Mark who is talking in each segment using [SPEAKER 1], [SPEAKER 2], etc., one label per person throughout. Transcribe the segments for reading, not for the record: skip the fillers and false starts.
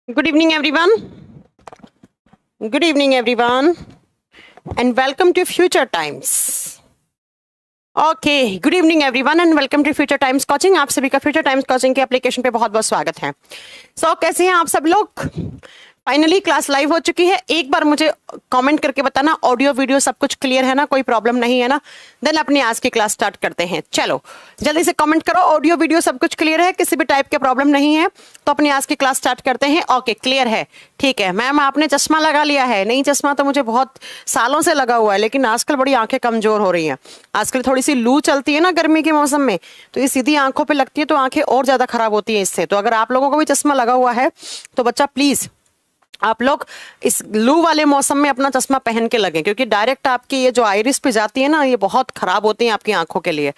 [SPEAKER 1] Good evening, everyone. Good evening, everyone, and welcome to Future Times. Okay, good evening, everyone, and welcome to Future Times Coaching. आप सभी का Future Times Coaching के application पे बहुत बहुत स्वागत है. कैसे हैं आप सब लोग? फाइनली क्लास लाइव हो चुकी है. एक बार मुझे कमेंट करके बताना ऑडियो वीडियो सब कुछ क्लियर है ना, कोई प्रॉब्लम नहीं है ना. देन अपनी आज की क्लास स्टार्ट करते हैं. चलो जल्दी से कमेंट करो ऑडियो वीडियो सब कुछ क्लियर है, किसी भी टाइप के प्रॉब्लम नहीं है तो अपनी आज की क्लास स्टार्ट करते हैं. ओके क्लियर है, ठीक है. मैम आपने चश्मा लगा लिया है? नहीं, चश्मा तो मुझे बहुत सालों से लगा हुआ है, लेकिन आजकल बड़ी आंखें कमजोर हो रही हैं. आजकल थोड़ी सी लू चलती है ना गर्मी के मौसम में, तो ये सीधी आंखों पे लगती है तो आंखें और ज्यादा खराब होती है इससे. तो अगर आप लोगों को भी चश्मा लगा हुआ है तो बच्चा प्लीज आप लोग इस लू वाले मौसम में अपना चश्मा पहन के लगें, क्योंकि डायरेक्ट आपकी ये जो आइरिस पे जाती है ना, ये बहुत खराब होती है आपकी आंखों के लिए.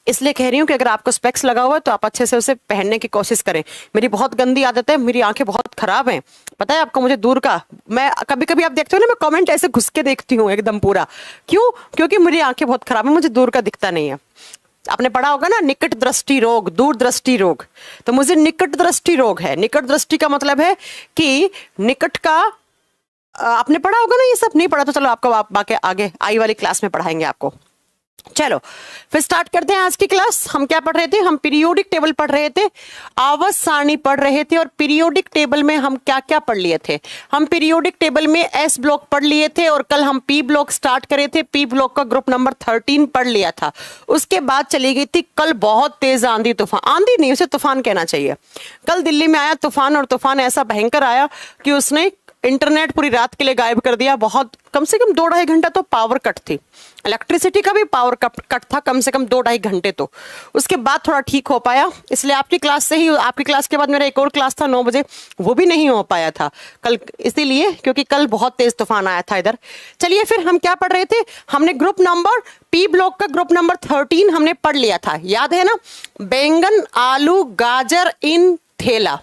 [SPEAKER 1] इसलिए कह रही हूँ कि अगर आपको स्पेक्स लगा हुआ है तो आप अच्छे से उसे पहनने की कोशिश करें. मेरी बहुत गंदी आदत है, मेरी आंखें बहुत खराब हैं, पता है आपको. मुझे दूर का, मैं कभी कभी आप देखते हो ना, मैं कमेंट ऐसे घुस के देखती हूँ एकदम पूरा. क्यों? क्योंकि मेरी आंखें बहुत खराब है, मुझे दूर का दिखता नहीं है. आपने पढ़ा होगा ना, निकट दृष्टि रोग, दूर दृष्टि रोग. तो मुझे निकट दृष्टि रोग है. निकट दृष्टि का मतलब है कि निकट का, आपने पढ़ा होगा ना. ये सब नहीं पढ़ा तो चलो आपको बाकी आगे आई वाली क्लास में पढ़ाएंगे आपको. चलो फिर स्टार्ट करते हैं आज की क्लास. हम क्या पढ़ रहे थे? हम पीरियोडिक टेबल पढ़ रहे थे, आवर्त सारणी पढ़ रहे थे. और पीरियोडिक टेबल में हम क्या क्या पढ़ लिए थे? हम पीरियोडिक टेबल में एस ब्लॉक पढ़ लिए थे, और कल हम पी ब्लॉक स्टार्ट करे थे. पी ब्लॉक का ग्रुप नंबर 13 पढ़ लिया था. उसके बाद चली गई थी कल बहुत तेज आंधी तूफान. आंधी नहीं, उसे तूफान कहना चाहिए. कल दिल्ली में आया तूफान, और तूफान ऐसा भयंकर आया कि उसने इंटरनेट पूरी रात के लिए गायब कर दिया. बहुत कम से कम 2-2.5 घंटा तो पावर कट थी. इलेक्ट्रिसिटी का भी पावर कट था कम से कम 2-2.5 घंटे. तो उसके बाद थोड़ा ठीक हो पाया. इसलिए आपकी क्लास से ही, आपकी क्लास के बाद मेरा एक और क्लास था 9 बजे, वो भी नहीं हो पाया था कल, इसीलिए क्योंकि कल बहुत तेज तूफान आया था इधर. चलिए फिर हम क्या पढ़ रहे थे? हमने ग्रुप नंबर पी ब्लॉक का ग्रुप नंबर 13 हमने पढ़ लिया था, याद है ना. बैंगन, आलू, गाजर इन थैला,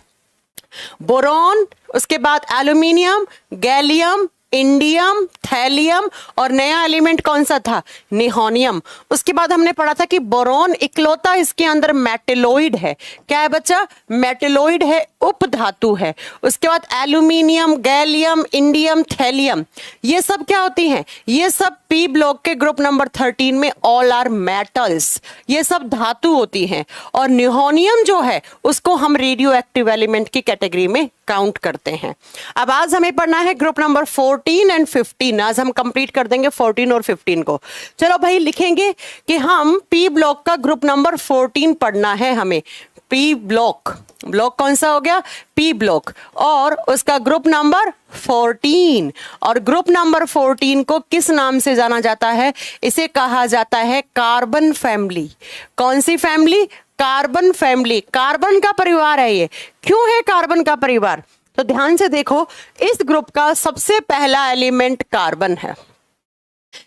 [SPEAKER 1] बोरॉन, उसके बाद एल्यूमिनियम, गैलियम, इंडियम, थैलियम, और नया एलिमेंट कौन सा था? निहोनियम. उसके बाद हमने पढ़ा था कि बोरॉन इकलौता इसके अंदर मेटेलोइड है. क्या है बच्चा? मेटेलोइड है, उपधातु है. उसके बाद एल्यूमिनियम, गैलियम, इंडियम, थैलियम, ये सब क्या होती हैं? ये सब पी ब्लॉक के ग्रुप नंबर 13 में ऑल आर मेटल्स, ये सब धातु होती हैं. और निहोनियम जो है उसको हम रेडियो एक्टिव एलिमेंट की कैटेगरी में काउंट करते हैं. अब आज हमें पढ़ना है ग्रुप नंबर 14 एंड 15. आज हम कंप्लीट कर देंगे 14 और 15 को. चलो भाई लिखेंगे कि हम पी ब्लॉक का ग्रुप नंबर 14 पढ़ना है हमें. पी ब्लॉक, ब्लॉक कौन सा हो गया? P block. और उसका ग्रुप नंबर 14. और ग्रुप नंबर 14 को किस नाम से जाना जाता है? इसे कहा जाता है कार्बन फैमिली. कौन सी फैमिली? Carbon family. कार्बन का परिवार है ये. क्यों है कार्बन का परिवार? तो ध्यान से देखो, इस ग्रुप का सबसे पहला एलिमेंट कार्बन है.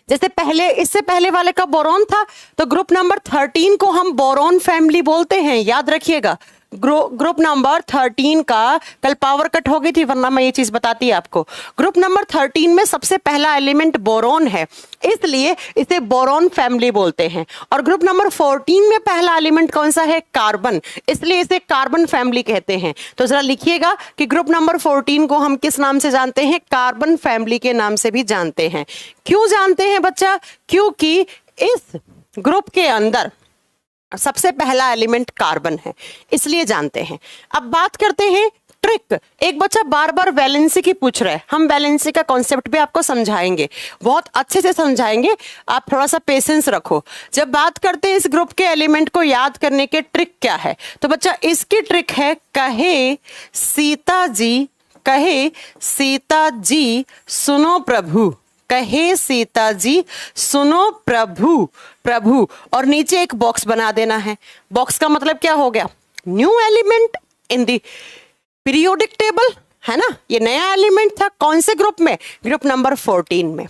[SPEAKER 1] जैसे पहले, इससे पहले वाले का बोरॉन था, तो ग्रुप नंबर 13 को हम बोरॉन फैमिली बोलते हैं, याद रखिएगा. ग्रुप नंबर 13 का, कल पावर कट हो गई थी वरना मैं ये चीज बताती आपको. ग्रुप नंबर 13 में सबसे पहला एलिमेंट बोरॉन है, इसलिए इसे बोरॉन फैमिली बोलते हैं. और ग्रुप नंबर 14 में पहला एलिमेंट कौन सा है? कार्बन, इसलिए इसे कार्बन फैमिली कहते हैं. तो जरा लिखिएगा कि ग्रुप नंबर 14 को हम किस नाम से जानते हैं? कार्बन फैमिली के नाम से भी जानते हैं. क्यों जानते हैं बच्चा? क्योंकि इस ग्रुप के अंदर सबसे पहला एलिमेंट कार्बन है, इसलिए जानते हैं. अब बात करते हैं ट्रिक. एक बच्चा बार बार वैलेंसी की पूछ रहा है. हम वैलेंसी का कॉन्सेप्ट भी आपको समझाएंगे, बहुत अच्छे से समझाएंगे. आप थोड़ा सा पेशेंस रखो. जब बात करते हैं इस ग्रुप के एलिमेंट को याद करने के ट्रिक क्या है, तो बच्चा इसकी ट्रिक है कहे सीता जी, कहे सीता जी सुनो प्रभु. कहे सीता जी सुनो प्रभु, प्रभु. और नीचे एक बॉक्स बना देना है. बॉक्स का मतलब क्या हो गया? New element in the periodic table, है ना. ये नया एलिमेंट था. कौन से ग्रुप में? ग्रुप नंबर 14 में.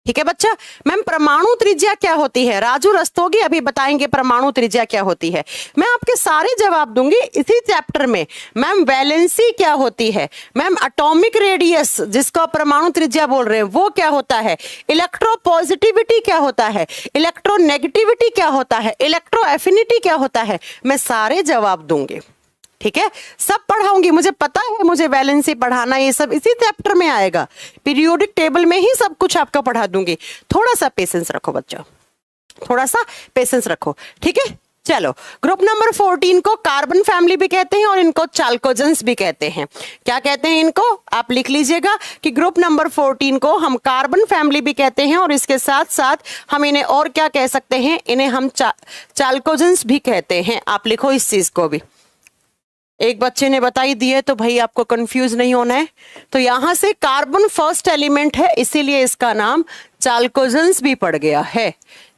[SPEAKER 1] ठीक है बच्चा. मैम परमाणु त्रिज्या क्या होती है? राजू रस्तोगी अभी बताएंगे परमाणु त्रिज्या क्या होती है. मैं आपके सारे जवाब दूंगी इसी चैप्टर में. मैम वैलेंसी क्या होती है? मैम एटॉमिक रेडियस, जिसको परमाणु त्रिज्या बोल रहे हैं, वो क्या होता है? इलेक्ट्रो पॉजिटिविटी क्या होता है? इलेक्ट्रो नेगेटिविटी क्या होता है? इलेक्ट्रो एफिनिटी क्या होता है? मैं सारे जवाब दूंगी. ठीक है, सब पढ़ाऊंगी, मुझे पता है, मुझे वैलेंसी पढ़ाना ये सब इसी चैप्टर में आएगा, पीरियोडिक टेबल में ही सब कुछ आपको पढ़ा दूंगी। थोड़ा सा पेशेंस रखो बच्चों, थोड़ा सा पेशेंस रखो, ठीक है। चलो, ग्रुप नंबर 14 को कार्बन फैमिली भी कहते हैं और इनको चाल्कोजेंस भी कहते हैं। क्या कहते हैं इनको, आप लिख लीजिएगा कि ग्रुप नंबर 14 को हम कार्बन फैमिली भी कहते हैं और इसके साथ साथ हम इन्हें और क्या कह सकते हैं, इन्हें हम चाल्कोजेंस भी कहते हैं। आप लिखो इस चीज को भी, एक बच्चे ने बताई दिए तो भाई आपको कंफ्यूज नहीं होना है। तो यहां से कार्बन फर्स्ट एलिमेंट है, इसीलिए इसका नाम चाल्कोजेंस भी पड़ गया है,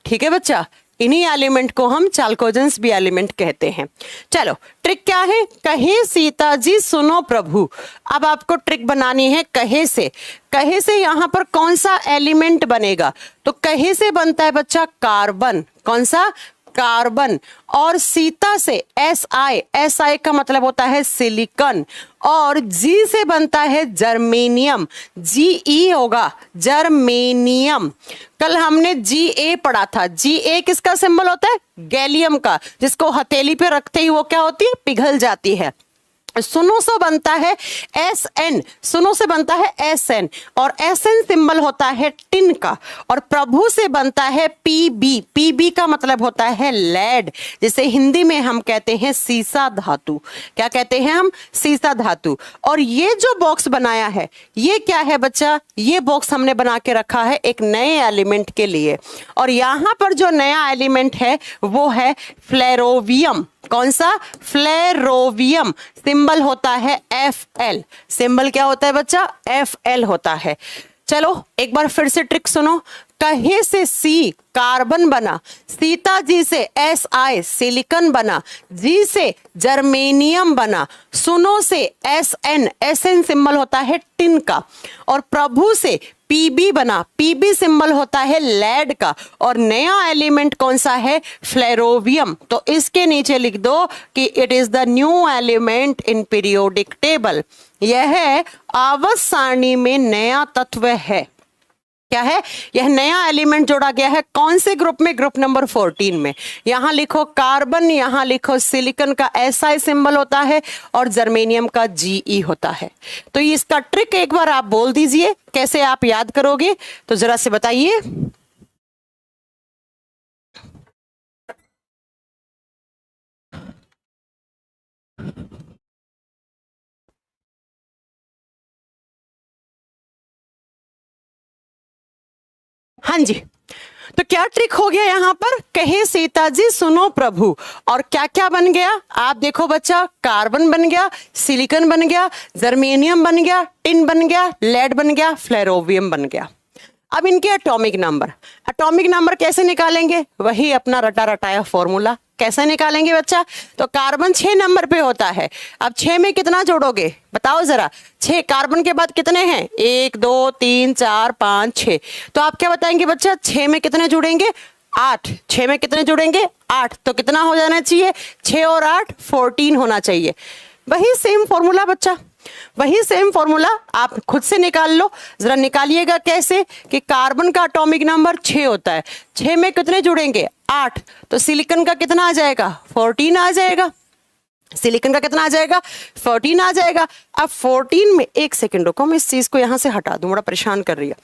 [SPEAKER 1] ठीक है बच्चा। इन्हीं एलिमेंट को हम चाल्कोजेंस भी एलिमेंट कहते हैं। चलो, ट्रिक क्या है, कहे सीता जी सुनो प्रभु। अब आपको ट्रिक बनानी है कहे से। कहे से यहां पर कौन सा एलिमेंट बनेगा, तो कहे से बनता है बच्चा कार्बन, कौन सा, कार्बन। और सीता से एस आई का मतलब होता है सिलिकॉन, और जी से बनता है जर्मेनियम, जी होगा जर्मेनियम। कल हमने जी पढ़ा था, जी किसका सिंबल होता है, गैलियम का, जिसको हथेली पे रखते ही वो क्या होती है, पिघल जाती है। सुनो से बनता है एस सुनो से बनता है एस और एस सिंबल होता है टिन का। और प्रभु से बनता है पीबी का मतलब होता है लेड, जिसे हिंदी में हम कहते हैं सीसा धातु। क्या कहते हैं हम, सीसा धातु। और ये जो बॉक्स बनाया है ये क्या है बच्चा, ये बॉक्स हमने बना के रखा है एक नए एलिमेंट के लिए। और यहां पर जो नया एलिमेंट है वो है फ्लेरोवियम। कौन सा, फ्लेरोवियम। सिंबल होता है Fl। सिंबल क्या होता है बच्चा, Fl होता है। चलो एक बार फिर से ट्रिक सुनो। कहे से सी कार्बन बना, सीता जी से Si सिलिकॉन बना, जी से जर्मेनियम बना, सुनो से Sn सिंबल होता है टिन का, और प्रभु से पीबी बना, पीबी सिंबल होता है लेड का, और नया एलिमेंट कौन सा है, फ्लेरोवियम। तो इसके नीचे लिख दो कि it is the new element in periodic table. यह आवर्त सारणी में नया तत्व है। क्या है, यह नया एलिमेंट जोड़ा गया है। कौन से ग्रुप में, ग्रुप नंबर 14 में। यहां लिखो कार्बन, यहां लिखो सिलिकॉन का Si सिंबल होता है और जर्मेनियम का Ge होता है। तो इसका ट्रिक एक बार आप बोल दीजिए, कैसे आप याद करोगे, तो जरा से बताइए। हाँ जी, तो क्या ट्रिक हो गया यहां पर, कहे सीता जी सुनो प्रभु। और क्या क्या बन गया, आप देखो बच्चा, कार्बन बन गया, सिलिकॉन बन गया, जर्मेनियम बन गया, टिन बन गया, लेड बन गया, फ्लेरोवियम बन गया। अब इनके एटॉमिक नंबर कैसे निकालेंगे, वही अपना रटा रटाया फॉर्मूला। कैसे निकालेंगे बच्चा, तो कार्बन 6 नंबर पे होता है। अब 6 में कितना जोड़ोगे बताओ जरा, 6 कार्बन के बाद कितने हैं, 1 2 3 4 5 6। तो आप क्या बताएंगे बच्चा, 6 में कितने जुड़ेंगे, 8। 6 में कितने जुड़ेंगे, 8। तो कितना हो जाना चाहिए, 6 और 8 14 होना चाहिए। वही सेम फॉर्मूला बच्चा, वही सेम फॉर्मूला आप खुद से निकाल लो। जरा निकालिएगा कैसे, कि कार्बन का एटॉमिक नंबर 6 होता है, 6 में कितने जुड़ेंगे, 8। तो सिलिकॉन का कितना आ जाएगा, 14 आ जाएगा। सिलिकॉन का कितना आ जाएगा, 14 आ जाएगा। अब 14 में, एक सेकंड रुको, मैं इस चीज को यहां से हटा दूं, बड़ा परेशान कर रही है।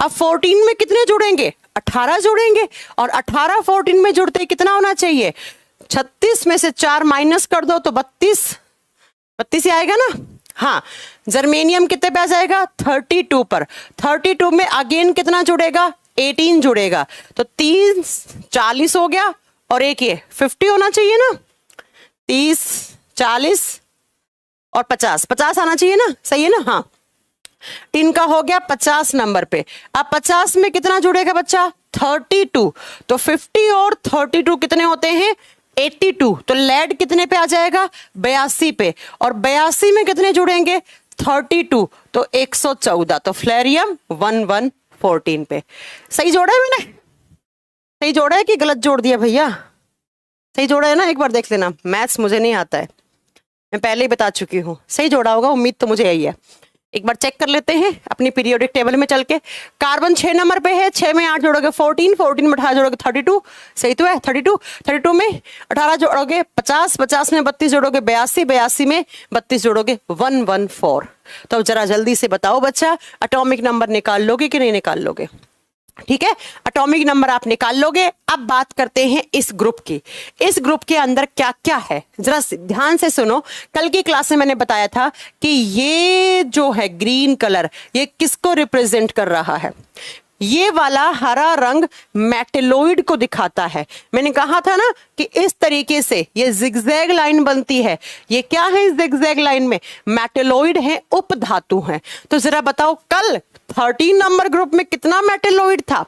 [SPEAKER 1] अब 14 में कितने जुड़ेंगे, 18 जुड़ेंगे। और 18 14 में जुड़ते कितना होना चाहिए, 36 में से 4 माइनस कर दो तो 32 ही आएगा ना। हाँ, जर्मेनियम कितने पे आ जाएगा, 32 पर। 32 में अगेन कितना जुड़ेगा, 18 जुड़ेगा। तो 3 40 हो गया, और एक ये 50 होना चाहिए ना, 30 40 और 50 आना चाहिए ना, सही है ना। हाँ, टिन का हो गया 50 नंबर पे। अब 50 में कितना जुड़ेगा बच्चा, 32। तो 50 और 32 कितने होते हैं, 82। तो लेड कितने पे आ जाएगा, 82 पे। और 82 में कितने जुड़ेंगे, 32। तो 114। तो फ्लेरियम 1114 पे। सही जोड़ा है मैंने, सही जोड़ा है कि गलत जोड़ दिया भैया, सही जोड़ा है ना, एक बार देख लेना। मैथ्स मुझे नहीं आता है, मैं पहले ही बता चुकी हूँ, सही जोड़ा होगा, उम्मीद तो मुझे यही है। एक बार चेक कर लेते हैं अपनी पीरियोडिक टेबल में चल के। कार्बन 6 नंबर पे है, 6 में 8 जोड़ोगे 14, 14 में 18 जोड़ोगे 32, सही तो है 32, 32 में 18 जोड़ोगे 50, 50 में 32 जोड़ोगे 82, 82 में 32 जोड़ोगे 114। तो अब जरा जल्दी से बताओ बच्चा, एटॉमिक नंबर निकाल लोगे कि नहीं निकाल लोगे? ठीक है, एटॉमिक नंबर आप निकाल लोगे। अब बात करते हैं इस ग्रुप की। इस ग्रुप के अंदर क्या क्या है, जरा ध्यान से सुनो। कल की क्लास में मैंने बताया था कि ये जो है ग्रीन कलर, ये किसको रिप्रेजेंट कर रहा है? ये वाला हरा रंग मेटलोइड को दिखाता है। मैंने कहा था ना कि इस तरीके से ये जिगजैग लाइन बनती है। ये क्या है इस जिगजैग लाइन में? मेटलोइड है, उपधातु है। तो जरा बताओ, कल 13 नंबर ग्रुप में कितना मेटलोइड था?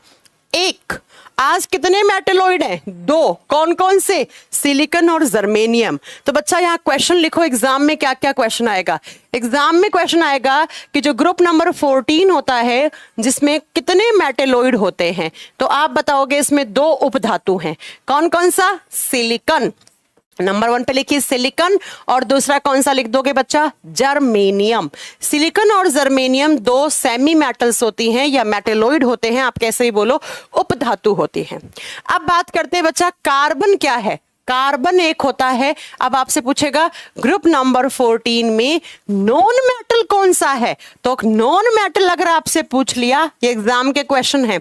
[SPEAKER 1] 1। आज कितने मेटलोइड हैं? 2। कौन कौन से? सिलिकॉन और जर्मेनियम। तो बच्चा यहाँ क्वेश्चन लिखो, एग्जाम में क्या क्या क्वेश्चन आएगा। एग्जाम में क्वेश्चन आएगा कि जो ग्रुप नंबर 14 होता है जिसमें कितने मेटलोइड होते हैं, तो आप बताओगे इसमें 2 उपधातु हैं। कौन कौन सा? सिलिकॉन, नंबर 1 पे लिखिए सिलिकॉन, और दूसरा कौन सा लिख दोगे बच्चा? जर्मेनियम। सिलिकॉन और जर्मेनियम 2 सेमी मेटल्स होती हैं या मेटलोइड होते हैं, आप कैसे ही बोलो, उपधातु होती हैं। अब बात करते हैं बच्चा, कार्बन क्या है? कार्बन एक होता है। अब आपसे पूछेगा ग्रुप नंबर 14 में नॉन मेटल कौन सा है? तो नॉन मेटल अगर आपसे पूछ लिया, ये एग्जाम के क्वेश्चन है,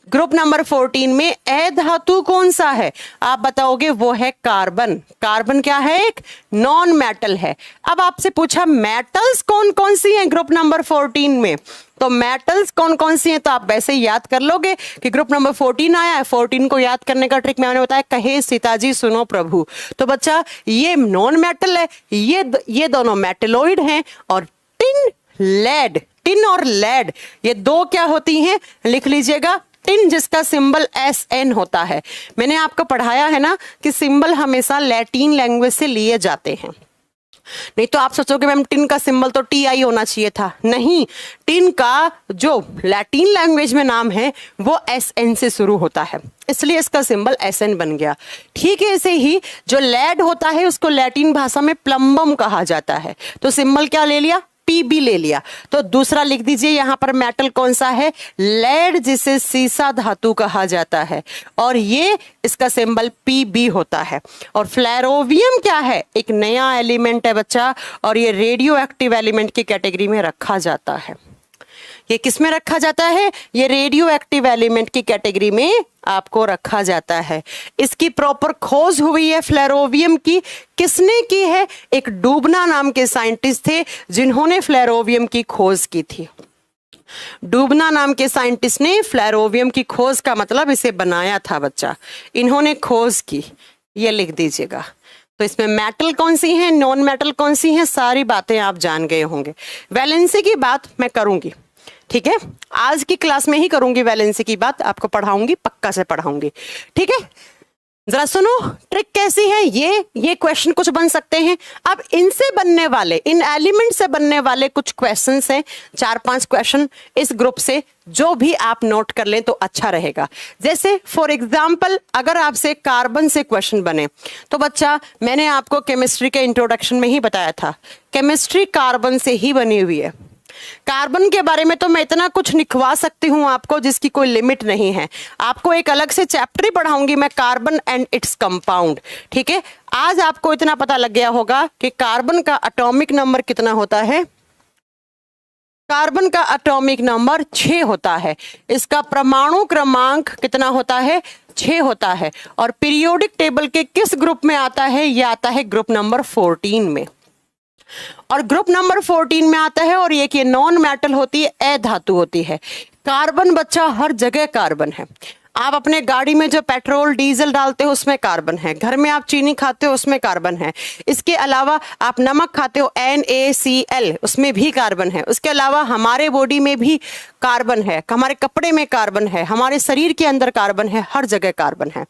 [SPEAKER 1] ग्रुप नंबर 14 में अधातु कौन सा है? आप बताओगे वो है कार्बन। कार्बन क्या है? एक नॉन मेटल है। अब आपसे पूछा मेटल्स कौन कौन सी हैं ग्रुप नंबर 14 में, तो मेटल्स कौन कौन सी हैं तो आप वैसे ही याद कर लोगे कि ग्रुप नंबर 14 आया है। 14 को याद करने का ट्रिक मैंने बताया, कहे सीताजी सुनो प्रभु। तो बच्चा ये नॉन मेटल है, ये दोनों मेटलोइड हैं। और टिन, लेड, टिन और लेड ये 2 क्या होती हैं? लिख लीजिएगा, टिन जिसका सिंबल SN होता है। मैंने आपको पढ़ाया है ना कि सिंबल हमेशा लैटिन लैंग्वेज से लिए जाते हैं। नहीं तो आप सोचोगे मैम टिन का सिंबल तो TI होना चाहिए था। नहीं, टिन का जो लैटिन लैंग्वेज में नाम है वो SN से शुरू होता है, इसलिए इसका सिंबल SN बन गया। ठीक है, ऐसे ही जो लेड होता है उसको लैटिन भाषा में प्लम्बम कहा जाता है, तो सिंबल क्या ले लिया? PB ले लिया। तो दूसरा लिख दीजिए यहां पर मेटल कौन सा है? लेड, जिसे सीसा धातु कहा जाता है, और ये इसका सिंबल PB होता है। और फ्लेरोवियम क्या है? एक नया एलिमेंट है बच्चा, और ये रेडियो एक्टिव एलिमेंट की कैटेगरी में रखा जाता है। ये किस में रखा जाता है? ये रेडियो एक्टिव एलिमेंट की कैटेगरी में आपको रखा जाता है। इसकी प्रॉपर खोज हुई है फ्लेरोवियम की। किसने की है? एक डूबना नाम के साइंटिस्ट थे जिन्होंने फ्लेरोवियम की खोज की थी। डूबना नाम के साइंटिस्ट ने फ्लेरोवियम की खोज का मतलब इसे बनाया था बच्चा, इन्होंने खोज की। ये लिख दीजिएगा। तो इसमें मेटल कौन सी हैं, नॉन मेटल कौन सी हैं, सारी बातें आप जान गए होंगे। वैलेंसी की बात मैं करूंगी, ठीक है, आज की क्लास में ही करूंगी। वैलेंसी की बात आपको पढ़ाऊंगी, पक्का से पढ़ाऊंगी। ठीक है, जरा सुनो ट्रिक कैसी है। ये क्वेश्चन कुछ बन सकते हैं। अब इनसे बनने वाले, इन एलिमेंट से बनने वाले कुछ क्वेश्चंस हैं, 4-5 क्वेश्चन इस ग्रुप से, जो भी आप नोट कर लें तो अच्छा रहेगा। जैसे फॉर एग्जाम्पल अगर आपसे कार्बन से क्वेश्चन बने, तो बच्चा मैंने आपको केमिस्ट्री के इंट्रोडक्शन में ही बताया था, केमिस्ट्री कार्बन से ही बनी हुई है। कार्बन के बारे में तो मैं इतना कुछ लिखवा सकती हूं आपको जिसकी कोई लिमिट नहीं है। आपको एक अलग से चैप्टर ही पढ़ाऊंगी मैं, कार्बन एंड इट्स कंपाउंड। ठीक है, आज आपको इतना पता लग गया होगा कि कार्बन का एटॉमिक नंबर कितना होता है। कार्बन का एटॉमिक नंबर 6 होता है। इसका परमाणु क्रमांक कितना होता है? 6 होता है। और पीरियोडिक टेबल के किस ग्रुप में आता है? यह आता है ग्रुप नंबर 14 में। और ग्रुप नंबर 14 में आता है, और ये नॉन मेटल होती है, अधातु होती है। कार्बन बच्चा हर जगह कार्बन है। आप अपने गाड़ी में जो पेट्रोल डीजल डालते हो उसमें कार्बन है, घर में आप चीनी खाते हो उसमें कार्बन है, इसके अलावा आप नमक खाते हो NaCl उसमें भी कार्बन है, उसके अलावा हमारे बॉडी में भी कार्बन है, हमारे कपड़े में कार्बन है, हमारे शरीर के अंदर कार्बन है, हर जगह कार्बन है।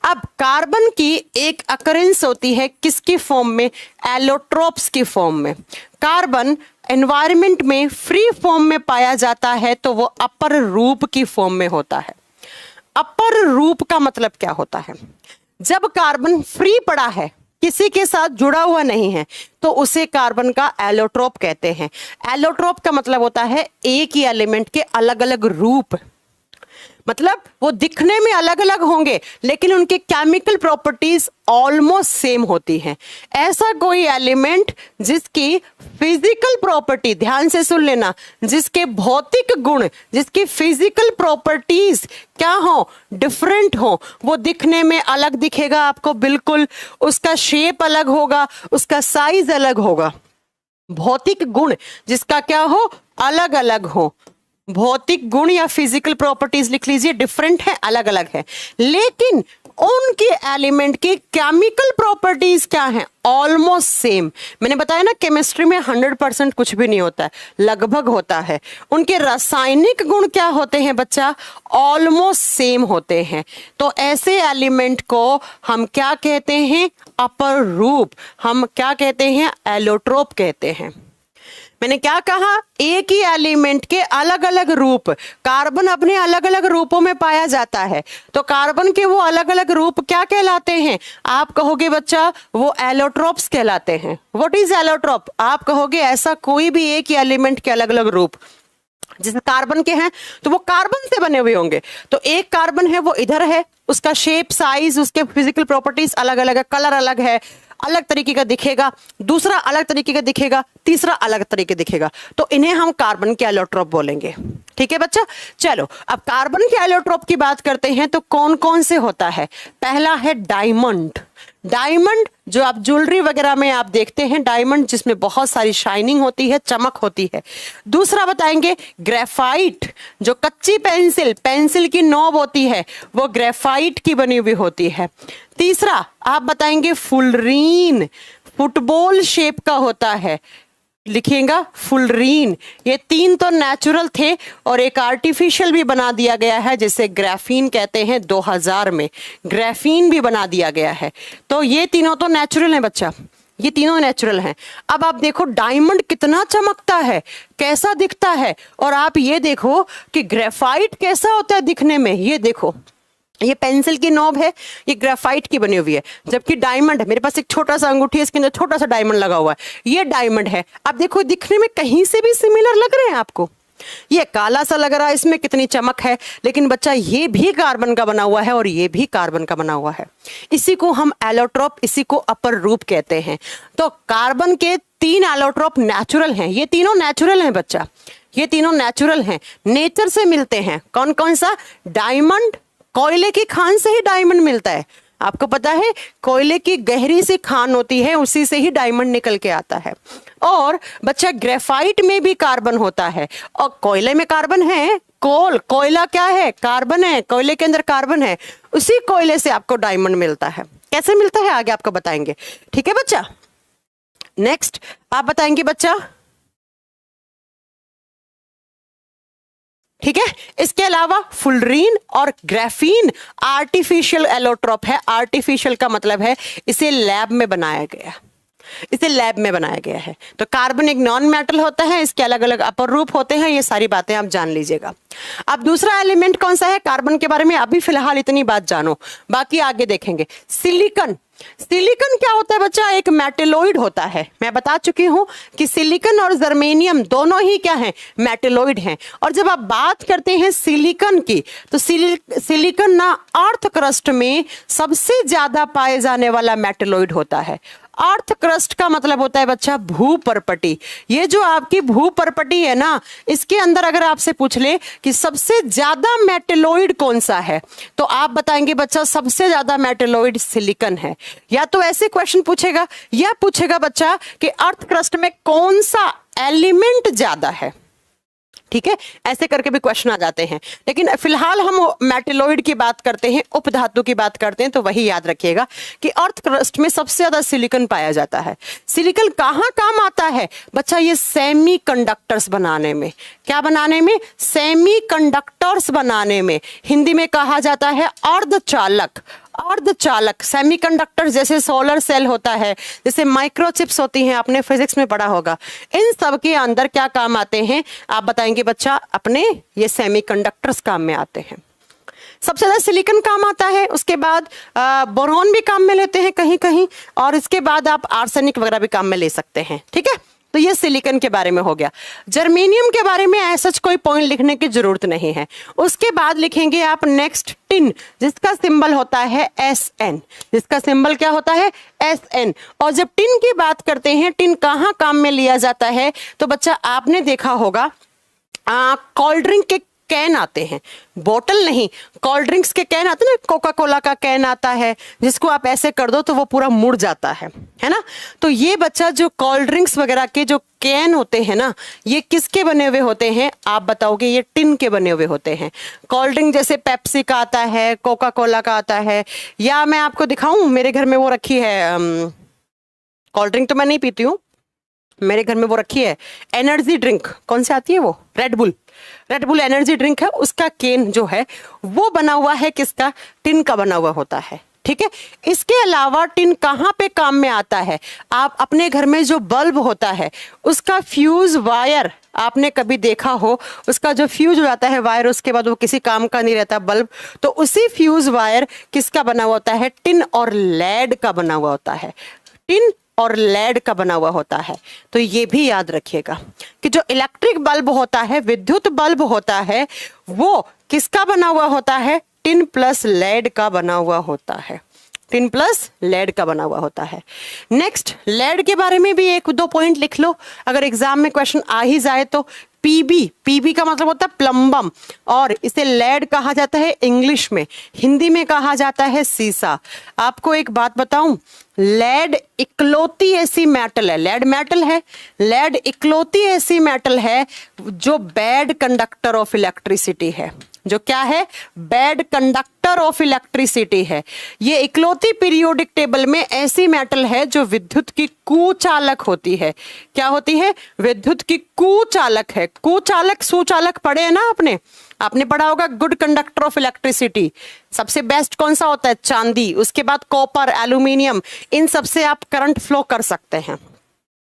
[SPEAKER 1] अब कार्बन की एक अकरेंस होती है किसकी फॉर्म में? एलोट्रोप्स की फॉर्म में। कार्बन एनवायरमेंट में फ्री फॉर्म में पाया जाता है तो वो अपर रूप की फॉर्म में होता है। अपर रूप का मतलब क्या होता है? जब कार्बन फ्री पड़ा है, किसी के साथ जुड़ा हुआ नहीं है, तो उसे कार्बन का एलोट्रोप कहते हैं। एलोट्रोप का मतलब होता है एक ही एलिमेंट के अलग अलग रूप, मतलब वो दिखने में अलग अलग होंगे लेकिन उनके केमिकल प्रॉपर्टीज ऑलमोस्ट सेम होती हैं। ऐसा कोई एलिमेंट जिसकी फिजिकल प्रॉपर्टी, ध्यान से सुन लेना, जिसके भौतिक गुण, जिसकी फिजिकल प्रॉपर्टीज क्या हो, डिफरेंट हो, वो दिखने में अलग दिखेगा आपको, बिल्कुल उसका शेप अलग होगा, उसका साइज अलग होगा। भौतिक गुण जिसका क्या हो, अलग अलग हो, भौतिक गुण या फिजिकल प्रॉपर्टीज लिख लीजिए, डिफरेंट है, अलग अलग है, लेकिन उनके एलिमेंट की केमिकल प्रॉपर्टीज क्या है, ऑलमोस्ट सेम। मैंने बताया ना केमिस्ट्री में 100% कुछ भी नहीं होता है, लगभग होता है। उनके रासायनिक गुण क्या होते हैं बच्चा, ऑलमोस्ट सेम होते हैं। तो ऐसे एलिमेंट को हम क्या कहते हैं, अपर रूप, हम क्या कहते हैं, एलोट्रोप कहते हैं। मैंने क्या कहा, एक ही एलिमेंट के अलग अलग रूप, कार्बन अपने अलग अलग रूपों में पाया जाता है, तो कार्बन के वो अलग अलग रूप क्या कहलाते हैं, आप कहोगे बच्चा वो एलोट्रोप्स कहलाते हैं। व्हाट इज एलोट्रोप, आप कहोगे ऐसा कोई भी एक ही एलिमेंट के अलग अलग रूप, जैसे कार्बन के हैं तो वो कार्बन से बने हुए होंगे, तो एक कार्बन है वो इधर है, उसका शेप, साइज, उसके फिजिकल प्रॉपर्टीज अलग अलग है, कलर अलग है, अलग तरीके का दिखेगा, दूसरा अलग तरीके का दिखेगा, तीसरा अलग तरीके दिखेगा, तो इन्हें हम कार्बन के एलोट्रोप बोलेंगे। ठीक है बच्चा, चलो अब कार्बन के एलोट्रोप की बात करते हैं तो कौन कौन से होता है। पहला है डायमंड। डायमंड जो आप ज्वेलरी वगैरह में आप देखते हैं, डायमंड जिसमें बहुत सारी शाइनिंग होती है, चमक होती है। दूसरा बताएंगे ग्रेफाइट, जो कच्ची पेंसिल, पेंसिल की नोब होती है वो ग्रेफाइट की बनी हुई होती है। तीसरा आप बताएंगे फुलरीन, फुटबॉल शेप का होता है, लिखिएगा फुलरीन। ये तीन तो नेचुरल थे और एक आर्टिफिशियल भी बना दिया गया है, जिसे ग्राफीन कहते हैं। 2000 में ग्राफीन भी बना दिया गया है। तो ये तीनों तो नेचुरल हैं बच्चा, ये तीनों नेचुरल हैं। अब आप देखो डायमंड कितना चमकता है, कैसा दिखता है, और आप ये देखो कि ग्रेफाइट कैसा होता है दिखने में। ये देखो ये पेंसिल की नोब है, ये ग्रेफाइट की बनी हुई है, जबकि डायमंड है। मेरे पास एक छोटा सा अंगूठी है, इसके अंदर छोटा सा डायमंड लगा हुआ है, ये डायमंड है। अब देखो दिखने में कहीं से भी सिमिलर लग रहे हैं आपको, ये काला सा लग रहा है, इसमें कितनी चमक है, लेकिन बच्चा ये भी कार्बन का बना हुआ है और ये भी कार्बन का बना हुआ है। इसी को हम एलोट्रोप, इसी को अपर रूप कहते हैं। तो कार्बन के 3 एलोट्रोप नेचुरल हैं, ये तीनों नेचुरल हैं बच्चा, ये तीनों नेचुरल हैं, नेचर से मिलते हैं। कौन कौन सा, डायमंड, कोयले की खान से ही डायमंड मिलता है, आपको पता है कोयले की गहरी सी खान होती है, उसी से ही डायमंड निकल के आता है। और बच्चा ग्रेफाइट में भी कार्बन होता है, और कोयले में कार्बन है, कोयला क्या है, कार्बन है, कोयले के अंदर कार्बन है, उसी कोयले से आपको डायमंड मिलता है। कैसे मिलता है आगे आपको बताएंगे, ठीक है बच्चा। नेक्स्ट आप बताएंगे बच्चा, ठीक है। इसके अलावा फुलरीन और ग्राफीन आर्टिफिशियल एलोट्रोप है। आर्टिफिशियल का मतलब है इसे लैब में बनाया गया, इसे लैब में बनाया गया है। तो कार्बन एक नॉन मेटल होता है, इसके अलग अलग अपर रूप होते हैं, ये सारी बातें आप जान लीजिएगा। अब दूसरा एलिमेंट कौन सा है कार्बन के बारे में, अभी फिलहाल इतनी बात जानो, बाकी आगे देखेंगे। सिलिकॉन, सिलिकॉन क्या होता है बच्चा, एक मेटेलोइड होता है। मैं बता चुकी हूं कि सिलिकॉन और जर्मेनियम दोनों ही क्या हैं, मेटेलोइड हैं। और जब आप बात करते हैं सिलिकॉन की, तो सिलिकॉन ना अर्थ क्रस्ट में सबसे ज्यादा पाए जाने वाला मेटेलोइड होता है। अर्थ क्रस्ट का मतलब होता है बच्चा भूपर्पटी। ये जो आपकी भूपर्पटी है ना, इसके अंदर अगर आपसे पूछ ले कि सबसे ज्यादा मेटेलोइड कौन सा है, तो आप बताएंगे बच्चा सबसे ज्यादा मेटेलोइड सिलिकॉन है। या तो ऐसे क्वेश्चन पूछेगा, या पूछेगा बच्चा कि अर्थ क्रस्ट में कौन सा एलिमेंट ज्यादा है, ठीक है, ऐसे करके भी क्वेश्चन आ जाते हैं। लेकिन फिलहाल हम मेटेलोइड की बात करते हैं, उपधातु की बात करते हैं, तो वही याद रखिएगा कि अर्थ क्रस्ट में सबसे ज्यादा सिलिकॉन पाया जाता है। सिलिकॉन कहाँ काम आता है बच्चा, ये सेमीकंडक्टर्स बनाने में। क्या बनाने में, सेमीकंडक्टर्स बनाने में। हिंदी में कहा जाता है अर्धचालक। अर्धचालक सेमीकंडक्टर, जैसे सोलर सेल होता है, जैसे माइक्रोचिप्स होती हैं, आपने फिजिक्स में पढ़ा होगा। इन सब के अंदर क्या काम आते हैं आप बताएंगे बच्चा, अपने ये सेमीकंडक्टर्स काम में आते हैं। सबसे ज्यादा सिलिकॉन काम आता है, उसके बाद बोरॉन भी काम में लेते हैं कहीं कहीं, और इसके बाद आप आर्सेनिक वगैरह भी काम में ले सकते हैं। ठीक है, तो ये सिलिकॉन के बारे में हो गया। जर्मेनियम के बारे में ऐसा कोई पॉइंट लिखने की जरूरत नहीं है। उसके बाद लिखेंगे आप नेक्स्ट टिन, जिसका सिंबल होता है SN। जिसका सिंबल क्या होता है? SN। और जब टिन की बात करते हैं, टिन कहाँ काम में लिया जाता है, तो बच्चा आपने देखा होगा कोल्ड ड्रिंक के कैन आते हैं, बोतल नहीं, कोल्ड ड्रिंक्स के कैन आते हैं ना, कोका कोला का कैन आता है जिसको आप ऐसे कर दो तो वो पूरा मुड़ जाता है ना। तो ये बच्चा जो कोल्ड ड्रिंक्स वगैरह के जो कैन होते हैं ना, ये किसके बने हुए होते हैं? आप बताओगे, ये टिन के बने हुए होते हैं। कोल्ड ड्रिंक जैसे पेप्सी का आता है, कोका कोला का आता है, या मैं आपको दिखाऊं, मेरे घर में वो रखी है, कोल्ड ड्रिंक तो मैं नहीं पीती हूँ, मेरे घर में वो रखी है एनर्जी ड्रिंक, कौन सी आती है वो? रेड बुल एनर्जी ड्रिंक है, उसका केन जो है वो बना हुआ है किसका? टिन का बना हुआ होता है। ठीक है, इसके अलावा टिन कहाँ पे काम में आता है? आप अपने घर में जो बल्ब होता है उसका फ्यूज वायर आपने कभी देखा हो, उसका जो फ्यूज हो जाता है वायर, उसके बाद वो किसी काम का नहीं रहता बल्ब, तो उसी फ्यूज वायर किसका बना हुआ होता है? टिन और लेड का बना हुआ होता है। टिन और लेड का बना हुआ होता है। तो ये भी याद रखिएगा कि जो इलेक्ट्रिक बल्ब होता है, विद्युत बल्ब होता है, वो किसका बना हुआ होता है? टिन प्लस लेड का बना हुआ होता है। टिन प्लस लेड का बना हुआ होता है। नेक्स्ट, लेड के बारे में भी 1-2 पॉइंट लिख लो, अगर एग्जाम में क्वेश्चन आ ही जाए तो। पीबी का मतलब होता है प्लम्बम, और इसे लेड कहा जाता है इंग्लिश में, हिंदी में कहा जाता है सीसा। आपको एक बात बताऊं, लेड इकलौती ऐसी मेटल है, लेड मेटल है, लेड इकलौती ऐसी मेटल है जो बैड कंडक्टर ऑफ इलेक्ट्रिसिटी है। जो क्या है? बैड कंडक्टर ऑफ इलेक्ट्रिसिटी है। ये इकलौती पीरियोडिक टेबल में ऐसी मेटल है जो विद्युत की कुचालक होती है। क्या होती है? विद्युत की कुचालक है। कुचालक सुचालक पढ़े हैं ना आपने पढ़ा होगा गुड कंडक्टर ऑफ इलेक्ट्रिसिटी। सबसे बेस्ट कौन सा होता है? चांदी, उसके बाद कॉपर, एल्यूमिनियम, इन सब से आप करंट फ्लो कर सकते हैं,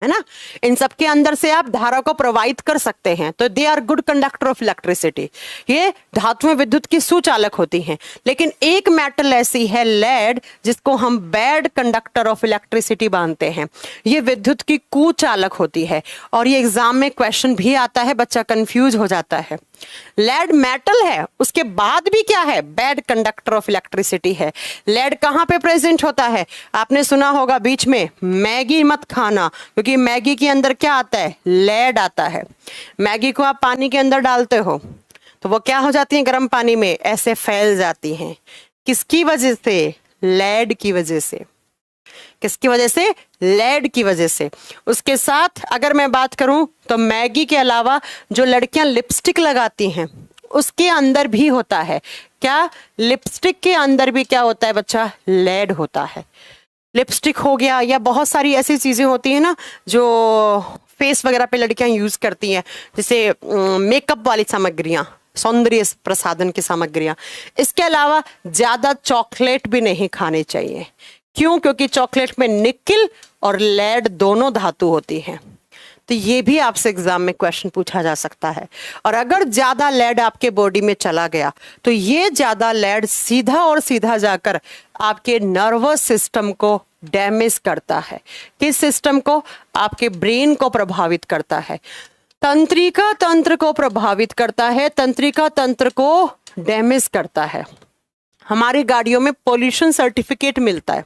[SPEAKER 1] है ना, इन सब के अंदर से आप धारा को प्रवाहित कर सकते हैं, तो they are good conductor of electricity. ये धातुएं विद्युत की सुचालक होती हैं। लेकिन एक मेटल ऐसी है लेड, जिसको हम बैड कंडक्टर ऑफ इलेक्ट्रिसिटी मानते हैं। ये विद्युत की कुचालक होती है, और ये एग्जाम में क्वेश्चन भी आता है, बच्चा कंफ्यूज हो जाता है। लेड मेटल है, उसके बाद भी क्या है? बैड कंडक्टर ऑफ इलेक्ट्रिसिटी है। लेड कहां पे प्रेजेंट होता है? आपने सुना होगा बीच में, मैगी मत खाना, क्योंकि मैगी के अंदर क्या आता है? लेड आता है। मैगी को आप पानी के अंदर डालते हो तो वो क्या हो जाती है? गर्म पानी में ऐसे फैल जाती हैं। किसकी वजह से? लेड की वजह से। किसकी वजह से? लेड की वजह से। उसके साथ अगर मैं बात करूं तो मैगी के अलावा जो लड़कियां लिपस्टिक लगाती हैं उसके अंदर भी होता है क्या? लिपस्टिक के अंदर भी क्या होता है बच्चा? लेड होता है। लिपस्टिक हो गया, या बहुत सारी ऐसी चीजें होती है ना जो फेस वगैरह पे लड़कियां यूज करती हैं, जैसे मेकअप वाली सामग्रियां, सौंदर्य प्रसाधन की सामग्रियां। इसके अलावा ज्यादा चॉकलेट भी नहीं खाने चाहिए। क्यों? क्योंकि चॉकलेट में निकेल और लेड दोनों धातु होती हैं। तो ये भी आपसे एग्जाम में क्वेश्चन पूछा जा सकता है। और अगर ज्यादा लेड आपके बॉडी में चला गया तो ये ज्यादा लेड सीधा और सीधा जाकर आपके नर्वस सिस्टम को डैमेज करता है। किस सिस्टम को? आपके ब्रेन को प्रभावित करता है, तंत्रिका तंत्र को प्रभावित करता है, तंत्रिका तंत्र को डैमेज करता है। हमारी गाड़ियों में पोल्यूशन सर्टिफिकेट मिलता है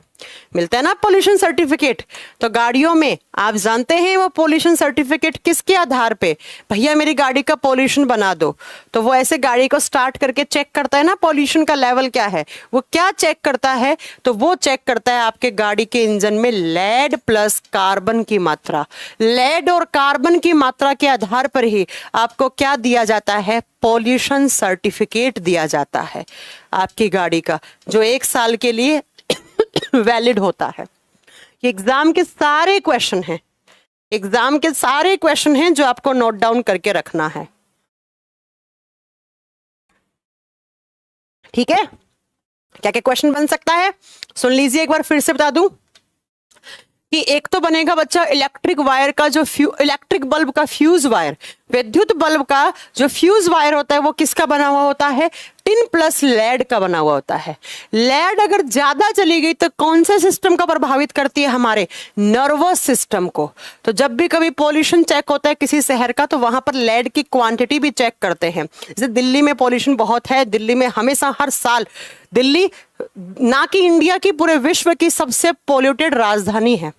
[SPEAKER 1] ना, पोल्यूशन सर्टिफिकेट। तो गाड़ियों में आप जानते हैं वो पोल्यूशन सर्टिफिकेट किसके आधार पे? भैया मेरी गाड़ी का पोल्यूशन बना दो, तो वो ऐसे गाड़ी को स्टार्ट करके चेक करता है ना पोल्यूशन का लेवल क्या है। वो क्या चेक करता है? तो वो चेक करता है आपके गाड़ी के इंजन में लेड प्लस कार्बन की मात्रा। लेड और कार्बन की मात्रा के आधार पर ही आपको क्या दिया जाता है? पोल्यूशन सर्टिफिकेट दिया जाता है आपकी गाड़ी का, जो 1 साल के लिए वैलिड होता है। ये एग्जाम के सारे क्वेश्चन हैं, एग्जाम के सारे क्वेश्चन हैं जो आपको नोट डाउन करके रखना है। ठीक है, क्या क्या क्वेश्चन बन सकता है सुन लीजिए, एक बार फिर से बता दूं कि एक तो बनेगा बच्चा इलेक्ट्रिक वायर का जो इलेक्ट्रिक बल्ब का फ्यूज वायर, विद्युत बल्ब का जो फ्यूज वायर होता है वो किसका बना हुआ होता है? टिन प्लस लेड का बना हुआ होता है। लेड अगर ज्यादा चली गई तो कौन से सिस्टम का प्रभावित करती है? हमारे नर्वस सिस्टम को। तो जब भी कभी पॉल्यूशन चेक होता है किसी शहर का तो वहां पर लेड की क्वांटिटी भी चेक करते हैं। जैसे दिल्ली में पॉल्यूशन बहुत है, दिल्ली में हमेशा हर साल, दिल्ली ना कि इंडिया की, पूरे विश्व की सबसे पॉल्यूटेड राजधानी है,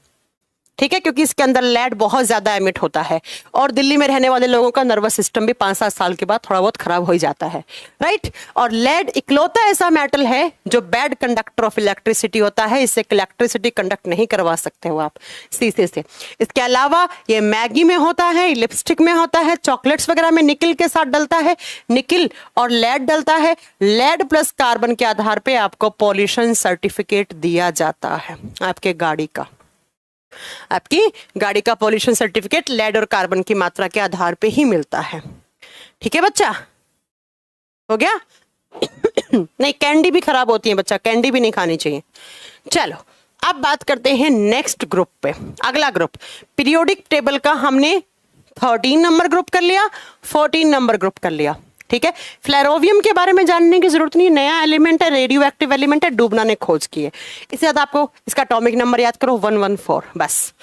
[SPEAKER 1] ठीक है, क्योंकि इसके अंदर लेड बहुत ज्यादा एमिट होता है और दिल्ली में रहने वाले लोगों का नर्वस सिस्टम भी 5-7 साल के बाद थोड़ा बहुत खराब हो ही जाता है, राइट। और लेड इकलौता ऐसा मेटल है जो बैड कंडक्टर ऑफ इलेक्ट्रिसिटी होता है, इससे इलेक्ट्रिसिटी कंडक्ट नहीं करवा सकते हो आप शीशे से। इसके अलावा ये मैगी में होता है, लिपस्टिक में होता है, चॉकलेट्स वगैरह में निकिल के साथ डलता है, निकिल और लेड डलता है। लेड प्लस कार्बन के आधार पर आपको पॉल्यूशन सर्टिफिकेट दिया जाता है। आपके गाड़ी का पॉल्यूशन सर्टिफिकेट लेड और कार्बन की मात्रा के आधार पे ही मिलता है, ठीक है बच्चा, हो गया? नहीं, कैंडी भी खराब होती है बच्चा, कैंडी भी नहीं खानी चाहिए। चलो अब बात करते हैं नेक्स्ट ग्रुप पे। अगला ग्रुप पीरियोडिक टेबल का हमने 13 नंबर ग्रुप कर लिया, 14 नंबर ग्रुप कर लिया, ठीक है। फ्लेरोवियम के बारे में जानने की जरूरत नहीं, नया एलिमेंट है, रेडियो एक्टिव एलिमेंट है, डुबना ने खोज की है। इसके बाद आपको इसका एटॉमिक नंबर याद करो 114 बस।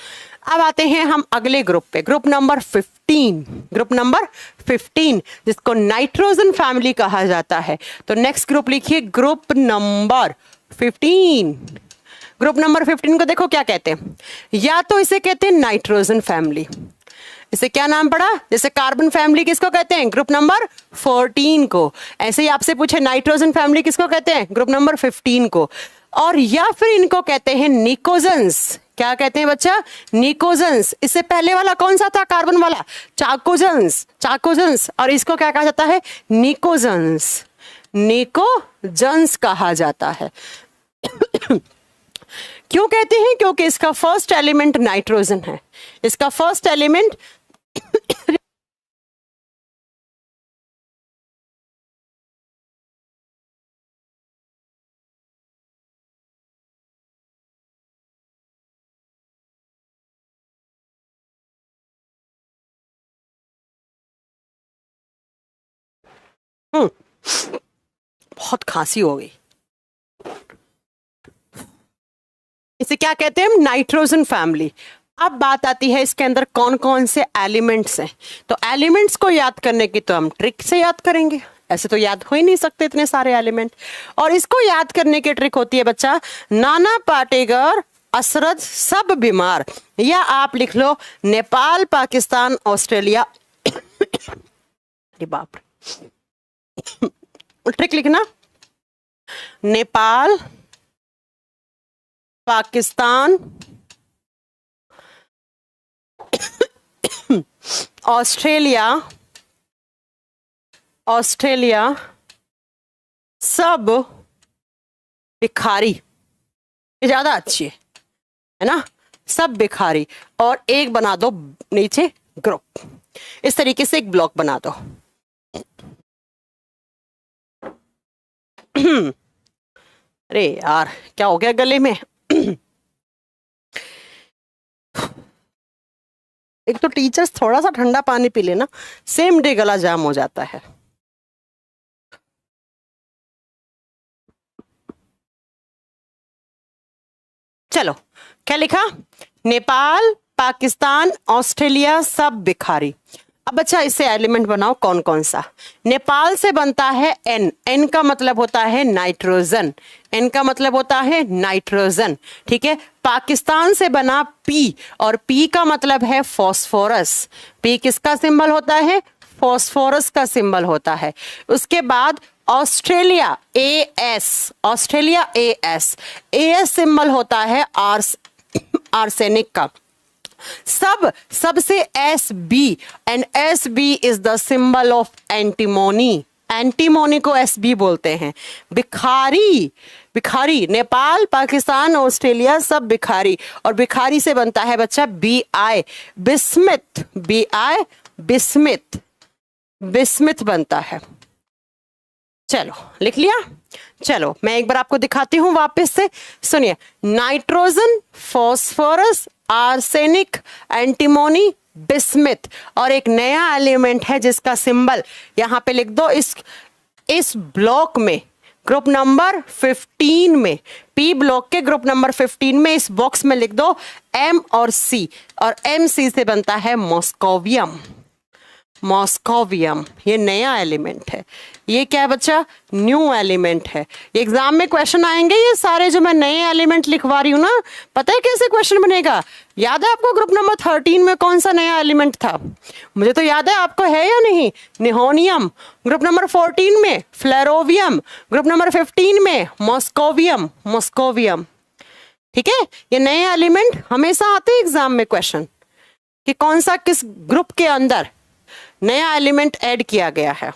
[SPEAKER 1] अब आते हैं हम अगले ग्रुप पे, ग्रुप नंबर 15। ग्रुप नंबर 15 जिसको नाइट्रोजन फैमिली कहा जाता है। तो नेक्स्ट ग्रुप लिखिए ग्रुप नंबर 15। ग्रुप नंबर 15 को देखो क्या कहते हैं, या तो इसे कहते हैं नाइट्रोजन फैमिली, इसे क्या नाम पड़ा? जैसे कार्बन फैमिली किसको कहते हैं? ग्रुप नंबर 14 को। ऐसे ही आपसे पूछे नाइट्रोजन फैमिली किसको कहते हैं? ग्रुप नंबर 15 को। और या फिर इनको कहते हैं निकोजेंस। क्या कहते हैं बच्चा? निकोजेंस। इससे पहले वाला कौन सा था कार्बन वाला? चाकोजेंस, चाकोजेंस। और इसको क्या कहा जाता है? निकोजेंस, निकोजेंस कहा जाता है। क्यों कहते हैं? क्योंकि इसका फर्स्ट एलिमेंट नाइट्रोजन है, इसका फर्स्ट एलिमेंट बहुत खांसी हो गई। इसे क्या कहते हैं? Nitrogen family. अब बात आती है इसके अंदर कौन कौन से एलिमेंट्स हैं। तो एलिमेंट्स को याद करने की तो हम ट्रिक से याद करेंगे, ऐसे तो याद हो ही नहीं सकते इतने सारे एलिमेंट। और इसको याद करने की ट्रिक होती है बच्चा, नाना पाटेकर असरद सब बीमार, या आप लिख लो नेपाल पाकिस्तान ऑस्ट्रेलिया। अरे बाप रे, ट्रिक लिखना, नेपाल पाकिस्तान ऑस्ट्रेलिया, ऑस्ट्रेलिया सब भिखारी। ये ज्यादा अच्छी है ना, सब भिखारी। और एक बना दो नीचे ग्रुप, इस तरीके से एक ब्लॉक बना दो। अरे यार क्या हो गया गले में? एक तो टीचर्स थोड़ा सा ठंडा पानी पी लेना, सेम डे गला जाम हो जाता है। चलो क्या लिखा? नेपाल पाकिस्तान ऑस्ट्रेलिया सब भिखारी। अब बच्चा इससे एलिमेंट बनाओ कौन कौन सा। नेपाल से बनता है एन, एन का मतलब होता है नाइट्रोजन, एन का मतलब होता है नाइट्रोजन, ठीक है। पाकिस्तान से बना पी, और पी का मतलब है फॉस्फोरस। पी किसका सिंबल होता है? फॉस्फोरस का सिंबल होता है। उसके बाद Australia A S, Australia A S, A S symbol होता है आर्सेनिक का। सब से S B, and S B is the symbol of antimony. Antimony को एस बी बोलते हैं। भिखारी, भिखारी नेपाल पाकिस्तान ऑस्ट्रेलिया सब भिखारी, और भिखारी से बनता है बच्चा B I, bismuth, B I bismuth, bismuth बनता है। चलो लिख लिया। चलो मैं एक बार आपको दिखाती हूं वापस से, सुनिए। Nitrogen, phosphorus, arsenic, antimony, bismuth, और एक नया एलिमेंट है जिसका सिंबल यहां पे लिख दो, इस ब्लॉक में ग्रुप नंबर 15 में, पी ब्लॉक के ग्रुप नंबर 15 में इस बॉक्स में लिख दो एम और सी, और एम सी से बनता है मॉस्कोवियम। मॉस्कोवियम ये नया एलिमेंट है। ये क्या है बच्चा? न्यू एलिमेंट है। एग्जाम में क्वेश्चन आएंगे ये सारे जो मैं नए एलिमेंट लिखवा रही हूं ना, पता है कैसे क्वेश्चन बनेगा? याद है आपको ग्रुप नंबर 13 में कौन सा नया एलिमेंट था? मुझे तो याद है, आपको है या नहीं? निहोनियम। ग्रुप नंबर 14 में फ्लेरोवियम, ग्रुप नंबर 15 में मॉस्कोवियम। मॉस्कोवियम, ठीक है। ये नए एलिमेंट हमेशा आते हैं एग्जाम में क्वेश्चन कि कौन सा किस ग्रुप के अंदर नया एलिमेंट ऐड किया गया है।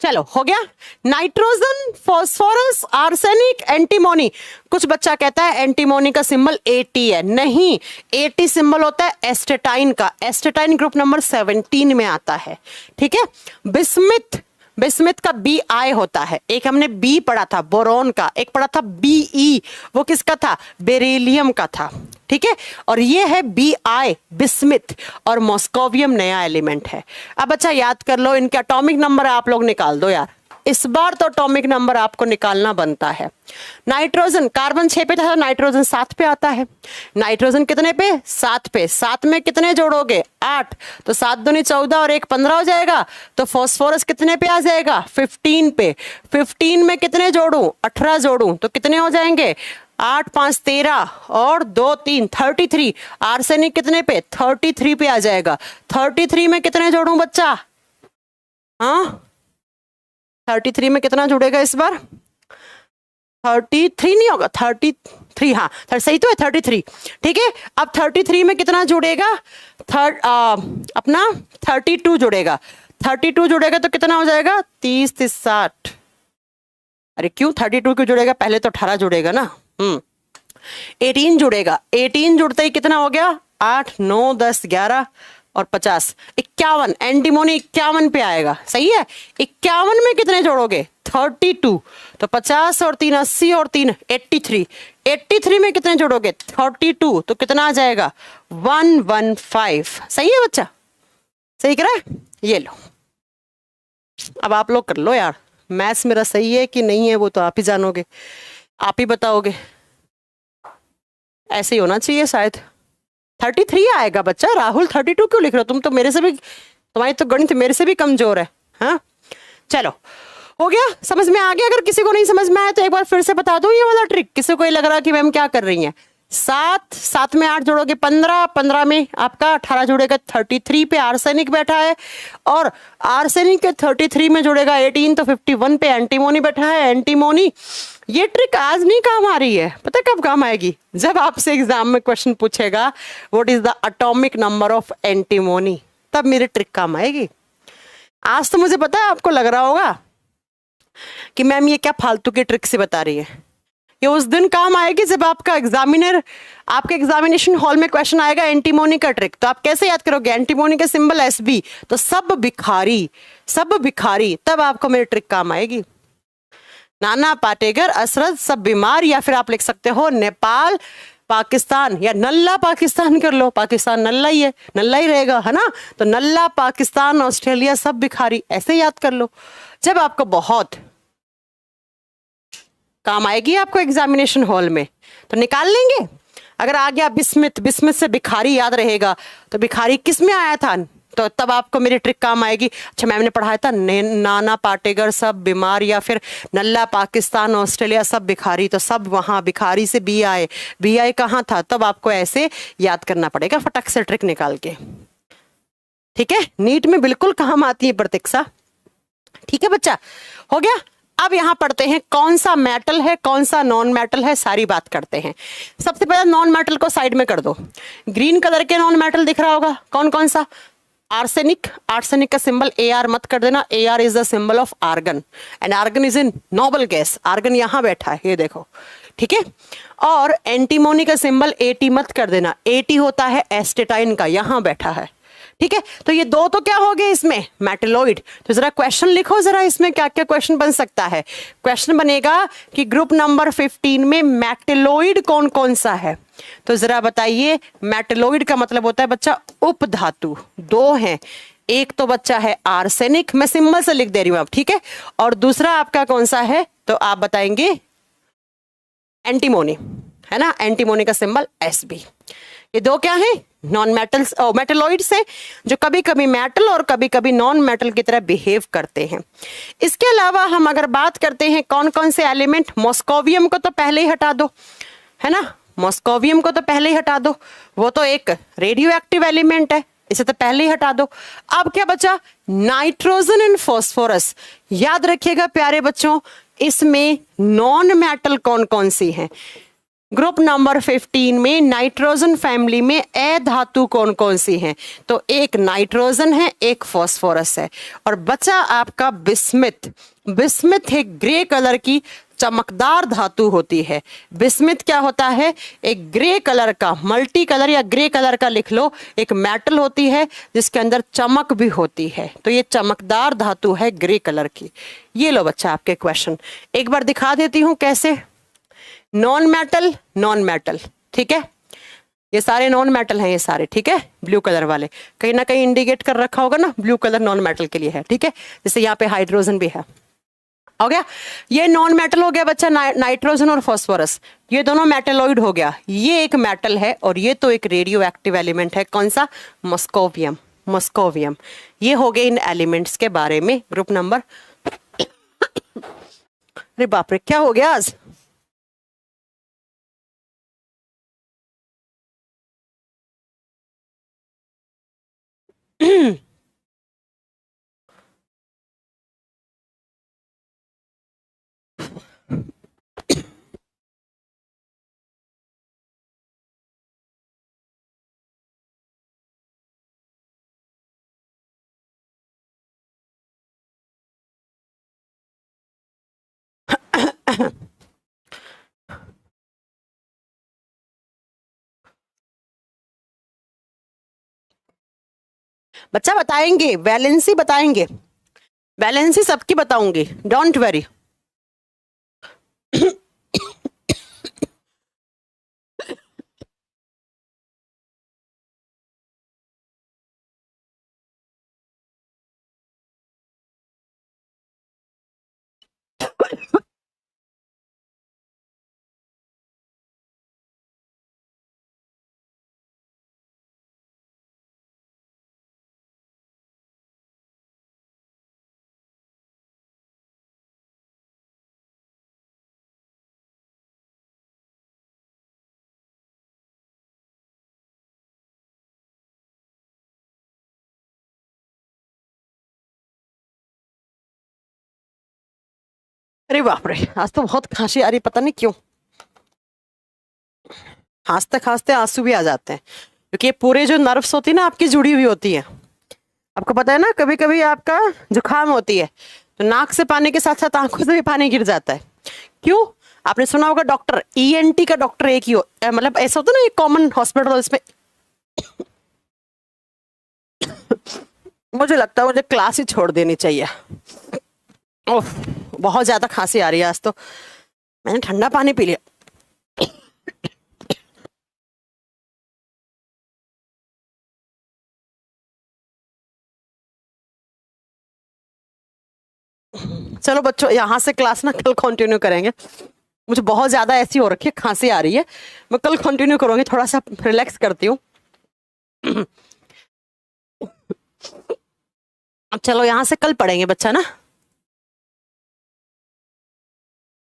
[SPEAKER 1] चलो हो गया। Nitrogen, phosphorus, arsenic, antimony. कुछ बच्चा कहता है एंटीमोनी का सिंबल एटी है। नहीं, एटी सिंबल होता है एस्टेटाइन का। एस्टेटाइन ग्रुप नंबर 17 में आता है, ठीक है। बिस्मिथ, बिस्मिथ का बी आई होता है। एक हमने बी पढ़ा था बोरोन का, एक पढ़ा था बी ई, वो किसका था? बेरिलियम का था, ठीक है। और ये है बी आई बिस्मिथ, और मॉस्कोवियम नया एलिमेंट है। अब अच्छा याद कर लो, इनके एटॉमिक नंबर आप लोग निकाल दो यार, इस बार तो एटॉमिक नंबर आपको निकालना बनता है। नाइट्रोजन, कार्बन 6 पे था, नाइट्रोजन 7 पे आता है। नाइट्रोजन कितने पे? 7 पे। 7 में कितने जोड़ोगे? 8, तो 7 दूनी 14 और 1 15 हो जाएगा। तो फास्फोरस कितने पे आ जाएगा? 15 पे। 15 में कितने जोड़ूं? 18 जोड़ूं तो कितने हो जाएंगे? 8 5 13 और 2 3 33। आर्सेनिक कितने पे? 33 पे आ जाएगा। 33 में कितने जोड़ूं बच्चा? हाँ 33 में कितना जुड़ेगा इस बार? 33 नहीं होगा, 33, हाँ सही तो है 33, ठीक है। अब 33 में कितना जुड़ेगा? अपना 32 जुड़ेगा। 32 जुड़ेगा तो कितना हो जाएगा? 30 30 60। अरे क्यों 32 क्यों जुड़ेगा? पहले तो 18 जुड़ेगा ना। 18 जुड़ेगा। 18 जुड़ते ही कितना हो गया? 8 9 10 11 और 50, 51। एंटीमोनी 51 पे आएगा, सही है। 51 में कितने जोड़ोगे? 32, तो 50 और 3 80 और 3 83। 83 में कितने जोड़ोगे? 32, तो कितना आ जाएगा? 115। सही है बच्चा? सही करा? ये लो, अब आप लोग कर लो यार। मैथ्स मेरा सही है कि नहीं है वो तो आप ही जानोगे, आप ही बताओगे। ऐसे ही होना चाहिए शायद। 33 आएगा बच्चा। राहुल 32 क्यों लिख रहे हो? तुम तो मेरे से भी, तुम्हारी तो गणित मेरे से भी कमजोर है। हाँ चलो हो गया, समझ में आ गया? अगर किसी को नहीं समझ में आया तो एक बार फिर से बता दूं ये वाला ट्रिक। किसी को ये लग रहा कि मैम क्या कर रही हैं? 7 में 8 जोड़ोगे 15, 15 में आपका 18 जुड़ेगा। 33 पे आर्सेनिक बैठा है, और आर्सेनिक के 33 में जुड़ेगा 18, तो 51 पे एंटीमोनी बैठा है। एंटीमोनी, ये ट्रिक आज नहीं काम आ रही है, पता कब काम आएगी? जब आपसे एग्जाम में क्वेश्चन पूछेगा what is the atomic number of antimony, तब मेरी ट्रिक काम आएगी। आज तो मुझे पता है आपको लग रहा होगा कि मैम ये क्या फालतू की ट्रिक से बता रही है। ये उस दिन काम आएगी जब आपका एग्जामिनर, आपके एग्जामिनेशन हॉल में क्वेश्चन आएगा एंटीमोनी का ट्रिक, तो आप कैसे याद करोगे? एंटीमोनी का सिंबल एसबी, तो सब भिखारी, सब भिखारी, तब आपको मेरी ट्रिक काम आएगी। नाना पाटेकर, असरद, सब बीमार, या फिर आप लिख सकते हो नेपाल, पाकिस्तान, या नल्ला पाकिस्तान कर लो। पाकिस्तान नल्ला ही है, नल्ला ही रहेगा, है ना? तो नल्ला पाकिस्तान, ऑस्ट्रेलिया, सब भिखारी, ऐसे याद कर लो। जब आपको बहुत काम आएगी आपको एग्जामिनेशन हॉल में तो निकाल लेंगे। अगर आ गया बिस्मिथ, बिस्मिथ से भिखारी याद रहेगा, तो भिखारी किस में आया था, तो तब आपको मेरी ट्रिक काम आएगी। अच्छा मैम ने पढ़ाया था नाना पाटेकर सब बीमार, या फिर नल्ला पाकिस्तान ऑस्ट्रेलिया सब भिखारी, तो सब वहाँ भिखारी से बी आए, बी आई कहाँ था, तब आपको ऐसे याद करना पड़ेगा फटक से ट्रिक निकाल के। ठीक है, नीट में बिल्कुल काम आती है प्रतीक्षा। ठीक है बच्चा, हो गया। अब यहां पढ़ते हैं कौन सा मेटल है कौन सा नॉन मेटल है, सारी बात करते हैं। सबसे पहले नॉन मेटल को साइड में कर दो। ग्रीन कलर के नॉन मेटल दिख रहा होगा, कौन कौन सा? आर्सेनिक, आर्सेनिक का सिंबल AR मत कर देना, AR is the symbol of argon, and argon is in noble gas. Argon यहां बैठा है, ये देखो, ठीक है। और एंटीमोनी का सिंबल AT मत कर देना, AT होता है एस्टेटाइन का, यहां बैठा है, ठीक है, तो ये दो तो क्या हो गए इसमें, मेटलोइड। तो जरा क्वेश्चन लिखो, जरा इसमें क्या क्या क्वेश्चन बन सकता है। क्वेश्चन बनेगा कि ग्रुप नंबर 15 में मेटलोइड कौन कौन सा है। तो जरा बताइए, मेटलोइड का मतलब होता है बच्चा उपधातु। दो हैं, एक तो बच्चा है आर्सेनिक, मैं सिंबल से लिख दे रही हूं अब, ठीक है, और दूसरा आपका कौन सा है, तो आप बताएंगे एंटीमोनी, है ना, एंटीमोनी का सिंबल Sb। ये दो क्या है, नॉन मेटल्स, मेटलोइड्स हैं, जो कभी कभी मेटल और कभी कभी नॉन मेटल की तरह बिहेव करते हैं। इसके अलावा हम अगर बात करते हैं कौन कौन से एलिमेंट, मॉस्कोवियम को तो पहले ही हटा दो, है ना, मॉस्कोवियम को तो पहले ही हटा दो, वो तो एक रेडियो एक्टिव एलिमेंट है, इसे तो पहले ही हटा दो। अब क्या बचा, नाइट्रोजन एंड फास्फोरस। याद रखिएगा प्यारे बच्चों, इसमें नॉन मेटल कौन कौन सी हैं। ग्रुप नंबर 15 में नाइट्रोजन फैमिली में ए धातु कौन कौन सी हैं, तो एक नाइट्रोजन है, एक फास्फोरस है, और बचा आपका बिस्मिथ। बिस्मिथ एक ग्रे कलर की चमकदार धातु होती है। बिस्मिथ क्या होता है, एक ग्रे कलर का, मल्टी कलर या ग्रे कलर का लिख लो, एक मेटल होती है जिसके अंदर चमक भी होती है, तो ये चमकदार धातु है ग्रे कलर की। ये लो बच्चा आपके क्वेश्चन, एक बार दिखा देती हूं कैसे। नॉन मेटल, नॉन मेटल, ठीक है, ये सारे नॉन मेटल हैं, ये सारे, ठीक है, ब्लू कलर वाले कहीं ना कहीं इंडिकेट कर रखा होगा ना, ब्लू कलर नॉन मेटल के लिए है, ठीक है, जैसे यहाँ पे हाइड्रोजन भी है, हो गया। ये नॉन मेटल हो गया बच्चा, नाइट्रोजन और फास्फोरस, ये दोनों मेटलोइड हो गया। ये एक मेटल है और ये तो एक रेडियो एक्टिव एलिमेंट है, कौन सा, मॉस्कोवियम। मॉस्कोवियम, ये हो गए इन एलिमेंट्स के बारे में ग्रुप नंबर अरे बाप रे, क्या हो गया आज। बच्चा बताएंगे, वैलेंसी बताएंगे, वैलेंसी सबकी बताऊंगी, डोंट वरी। अरे बाप रे, आज तो बहुत खांसी आ रही, पता नहीं क्यों, खांसते खांसते आंसू भी आ जाते हैं, क्योंकि ये पूरे जो नर्व्स होती है ना आपकी जुड़ी हुई होती है। आपको पता है ना, कभी कभी आपका जुकाम होती है तो नाक से पानी के साथ साथ आंखों से भी पानी गिर जाता है। क्यों, आपने सुना होगा डॉक्टर, ईएनटी का डॉक्टर एक ही हो, मतलब ऐसा होता है ना, ये कॉमन हॉस्पिटल इसमें। मुझे लगता है मुझे क्लास ही छोड़ देनी चाहिए। ओह, बहुत ज्यादा खांसी आ रही है आज तो, मैंने ठंडा पानी पी लिया। चलो बच्चों, यहाँ से क्लास ना कल कंटिन्यू करेंगे, मुझे बहुत ज्यादा ऐसी हो रखी है, खांसी आ रही है, मैं कल कंटिन्यू करूंगी, थोड़ा सा रिलैक्स करती हूँ। चलो यहाँ से कल पढ़ेंगे बच्चा ना।